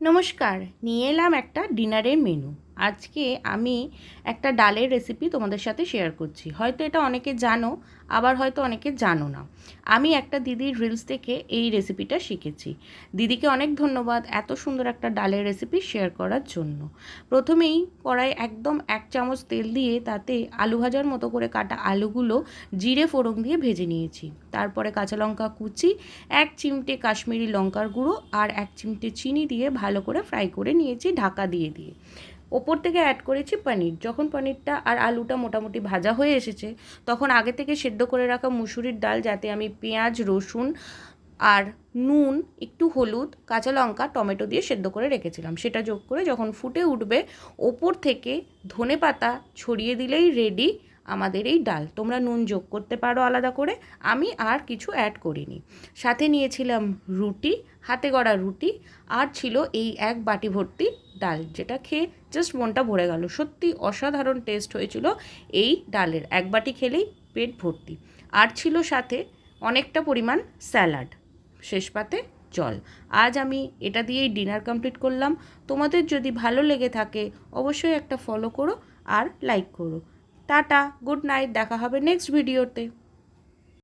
নমস্কার, নিয়ে এলাম একটা ডিনারের মেনু। আজকে আমি একটা ডালের রেসিপি তোমাদের সাথে শেয়ার করছি। হয়তো এটা অনেকে জানো, আবার হয়তো অনেকে জানো না। আমি একটা দিদির রিলস দেখে এই রেসিপিটা শিখেছি। দিদিকে অনেক ধন্যবাদ এত সুন্দর একটা ডালের রেসিপি শেয়ার করার জন্য। প্রথমেই কড়াই একদম 1 চামচ তেল দিয়ে তাতে আলু ভাজার মতো করে কাটা আলুগুলো জিরে ফোড়ন দিয়ে ভেজে নিয়েছি। তারপরে কাঁচা লঙ্কা কুচি, 1 চিমটে কাশ্মীরি লঙ্কার গুঁড়ো আর 1 চিমটে চিনি দিয়ে ভালো করে ফ্রাই করে নিয়েছি ঢাকা দিয়ে দিয়ে। ওপর থেকে অ্যাড করেছি পনির। যখন পনিরটা আর আলুটা মোটামুটি ভাজা হয়ে এসেছে, তখন আগে থেকে সেদ্ধ করে রাখা মুসুরির ডাল, যাতে আমি পেঁয়াজ, রসুন আর নুন, একটু হলুদ, কাঁচা লঙ্কা, টমেটো দিয়ে সেদ্ধ করে রেখেছিলাম, সেটা যোগ করে যখন ফুটে উঠবে, ওপর থেকে ধনেপাতা ছড়িয়ে দিলেই রেডি আমাদের এই ডাল। তোমরা নুন যোগ করতে পারো আলাদা করে, আমি আর কিছু অ্যাড করিনি। সাথে নিয়েছিলাম রুটি, হাতে গড়া রুটি, আর ছিল এই 1 বাটি ভর্তি ডাল, যেটা খেয়ে জাস্ট মনটা ভরে গেল। সত্যি অসাধারণ টেস্ট হয়েছিল এই ডালের, 1 বাটি খেলেই পেট ভর্তি। আর ছিল সাথে অনেকটা পরিমাণ স্যালাড, শেষ পাতে জল। আজ আমি এটা দিয়েই ডিনার কমপ্লিট করলাম। তোমাদের যদি ভালো লেগে থাকে অবশ্যই একটা ফলো করো আর লাইক করো। টাটা, গুড নাইট, দেখা হবে নেক্সট ভিডিওতে।